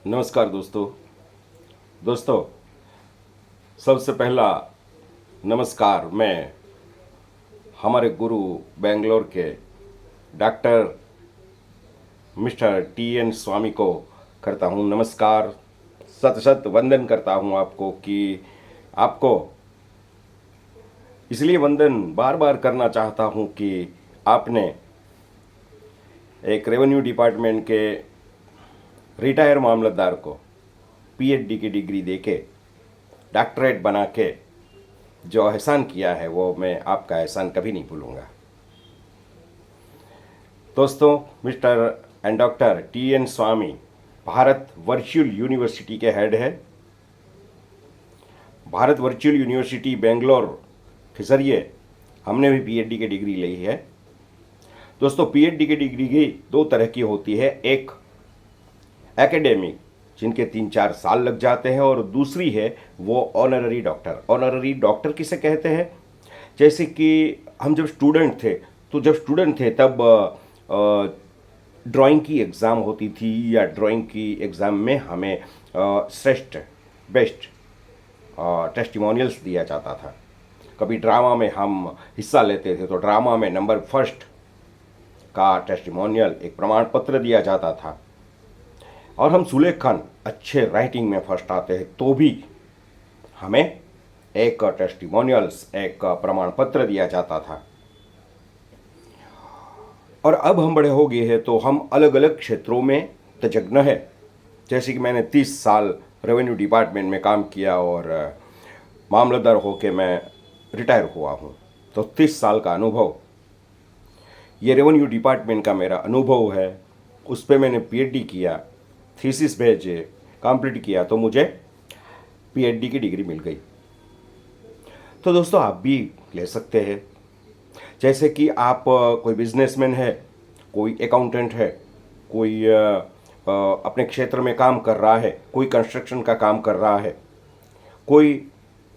नमस्कार दोस्तों सबसे पहला नमस्कार मैं हमारे गुरु बेंगलोर के डॉक्टर मिस्टर टी.एन. स्वामी को करता हूँ नमस्कार। सत सत वंदन करता हूँ आपको कि आपको इसलिए वंदन बार बार करना चाहता हूँ कि आपने एक रेवेन्यू डिपार्टमेंट के रिटायर मामलतदार को पीएचडी की डिग्री देके डॉक्टरेट बना के जो एहसान किया है वो मैं आपका एहसान कभी नहीं भूलूंगा। दोस्तों, mister and doctor TN. Swami Bharat virtual university के हेड है। भारत वर्चुअल यूनिवर्सिटी बेंगलोर के ज़रिए हमने भी पीएचडी की डिग्री ली है। दोस्तों, पीएचडी की डिग्री की दो तरह की होती है, एक एकेडमिक जिनके 3-4 साल लग जाते हैं और दूसरी है वो ऑनररी डॉक्टर। ऑनररी डॉक्टर किसे कहते हैं? जैसे कि हम जब स्टूडेंट थे तब ड्राइंग की एग्ज़ाम होती थी या ड्राइंग की एग्ज़ाम में हमें बेस्ट टेस्टिमोनियल्स दिया जाता था। कभी ड्रामा में हम हिस्सा लेते थे तो ड्रामा में नंबर फर्स्ट का टेस्टिमोनियल एक प्रमाण पत्र दिया जाता था। और हम सुलेखन अच्छे राइटिंग में फर्स्ट आते हैं तो भी हमें एक टेस्टिमोनियल्स एक प्रमाण पत्र दिया जाता था। और अब हम बड़े हो गए हैं तो हम अलग अलग क्षेत्रों में तजज्ञ है। जैसे कि मैंने 30 साल रेवेन्यू डिपार्टमेंट में काम किया और मामलतदार होके मैं रिटायर हुआ हूँ। तो 30 साल का अनुभव, ये रेवेन्यू डिपार्टमेंट का मेरा अनुभव है। उस पर मैंने पीएचडी किया, थीसिस भेजे, कंप्लीट किया तो मुझे पीएचडी की डिग्री मिल गई। तो दोस्तों, आप भी ले सकते हैं। जैसे कि आप कोई बिजनेसमैन है, कोई अकाउंटेंट है, कोई अपने क्षेत्र में काम कर रहा है, कोई कंस्ट्रक्शन का काम कर रहा है, कोई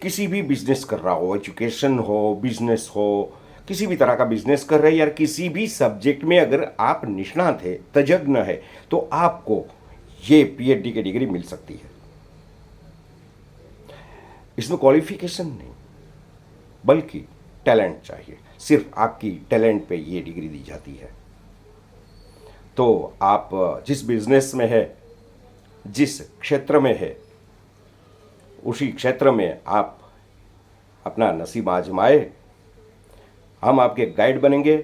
किसी भी बिजनेस कर रहा हो, एजुकेशन हो, बिजनेस हो, किसी भी तरह का बिजनेस कर रहे हैं, या किसी भी सब्जेक्ट में अगर आप निष्णात है, तज्ञ है, तो आपको ये पीएचडी की डिग्री मिल सकती है। इसमें क्वालिफिकेशन नहीं बल्कि टैलेंट चाहिए। सिर्फ आपकी टैलेंट पे ये डिग्री दी जाती है। तो आप जिस बिजनेस में है, जिस क्षेत्र में है, उसी क्षेत्र में आप अपना नसीब आजमाए। हम आपके गाइड बनेंगे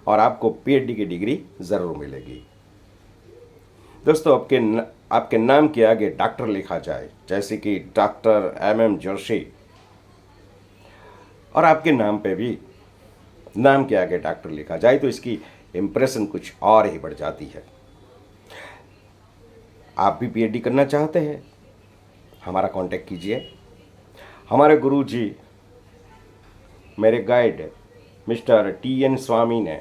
और आपको पीएचडी की डिग्री ज़रूर मिलेगी। दोस्तों, आपके नाम के आगे डॉक्टर लिखा जाए, जैसे कि डॉक्टर एम जोशी, और आपके नाम पे भी नाम के आगे डॉक्टर लिखा जाए तो इसकी इम्प्रेशन कुछ और ही बढ़ जाती है। आप भी पीएचडी करना चाहते हैं? हमारा कांटेक्ट कीजिए। हमारे गुरु जी, मेरे गाइड मिस्टर टी.एन. स्वामी ने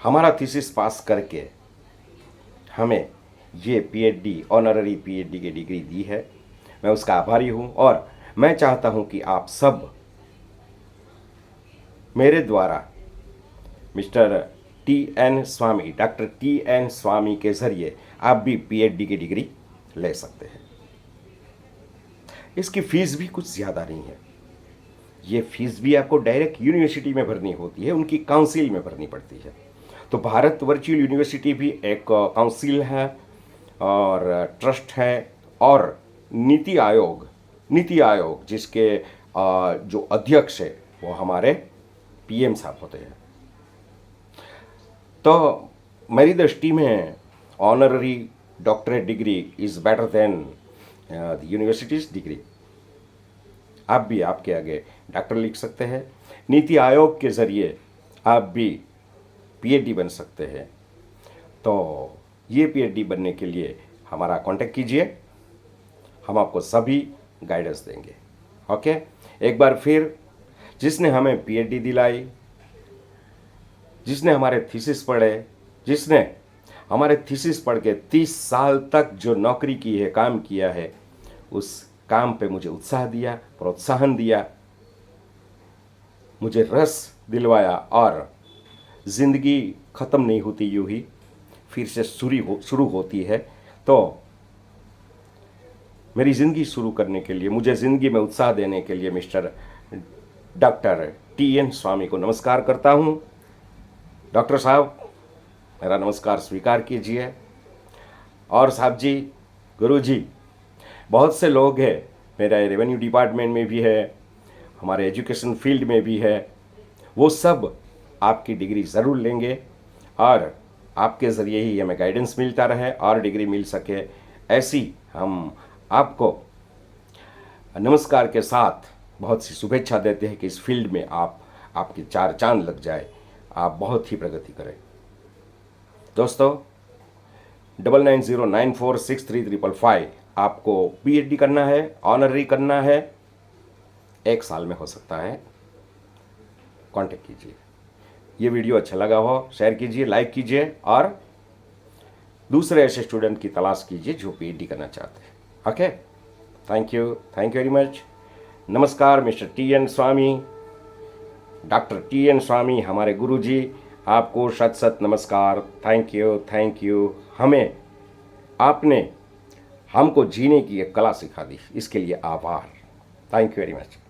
हमारा थीसिस पास करके हमें ये पीएचडी, ऑनररी पीएचडी की डिग्री दी है। मैं उसका आभारी हूँ और मैं चाहता हूँ कि आप सब मेरे द्वारा मिस्टर टी.एन. स्वामी, डॉक्टर टी.एन. स्वामी के ज़रिए आप भी पीएचडी की डिग्री ले सकते हैं। इसकी फ़ीस भी कुछ ज़्यादा नहीं है। ये फ़ीस भी आपको डायरेक्ट यूनिवर्सिटी में भरनी होती है, उनकी काउंसिल में भरनी पड़ती है। तो भारत वर्चुअल यूनिवर्सिटी भी एक काउंसिल है और ट्रस्ट है और नीति आयोग जिसके जो अध्यक्ष है वो हमारे पीएम साहब होते हैं। तो मेरी दृष्टि में honorary doctorate degree is better than the universities degree. आप भी आपके आगे डॉक्टर लिख सकते हैं। नीति आयोग के ज़रिए आप भी पीएचडी बन सकते हैं। तो ये पीएचडी बनने के लिए हमारा कांटेक्ट कीजिए, हम आपको सभी गाइडेंस देंगे। ओके, एक बार फिर, जिसने हमें पीएचडी दिलाई, जिसने हमारे थीसिस पढ़े, जिसने हमारे थीसिस पढ़ के 30 साल तक जो नौकरी की है, काम किया है, उस काम पे मुझे उत्साह दिया, प्रोत्साहन दिया, मुझे रस दिलवाया और ज़िंदगी ख़त्म नहीं होती यूँ ही, फिर से शुरू होती है। तो मेरी ज़िंदगी शुरू करने के लिए, मुझे ज़िंदगी में उत्साह देने के लिए मिस्टर डॉक्टर टी.एन. स्वामी को नमस्कार करता हूँ। डॉक्टर साहब, मेरा नमस्कार स्वीकार कीजिए। और साहब जी, गुरु जी, बहुत से लोग हैं, मेरा रेवेन्यू डिपार्टमेंट में भी है, हमारे एजुकेशन फील्ड में भी है, वो सब आपकी डिग्री ज़रूर लेंगे और आपके ज़रिए ही हमें गाइडेंस मिलता रहे और डिग्री मिल सके, ऐसी हम आपको नमस्कार के साथ बहुत सी शुभेच्छा देते हैं कि इस फील्ड में आपकी चार चांद लग जाए, आप बहुत ही प्रगति करें। दोस्तों, 9909463355 आपको पीएचडी करना है, ऑनररी करना है, 1 साल में हो सकता है। कांटेक्ट कीजिए। ये वीडियो अच्छा लगा हो शेयर कीजिए, लाइक कीजिए और दूसरे ऐसे स्टूडेंट की तलाश कीजिए जो पीएचडी करना चाहते हैं। Okay, thank you very much. नमस्कार मिस्टर टी.एन. स्वामी, डॉक्टर टी.एन. स्वामी, हमारे गुरुजी, आपको शत शत नमस्कार। Thank you. आपने हमको जीने की एक कला सिखा दी, इसके लिए आभार। Thank you very much.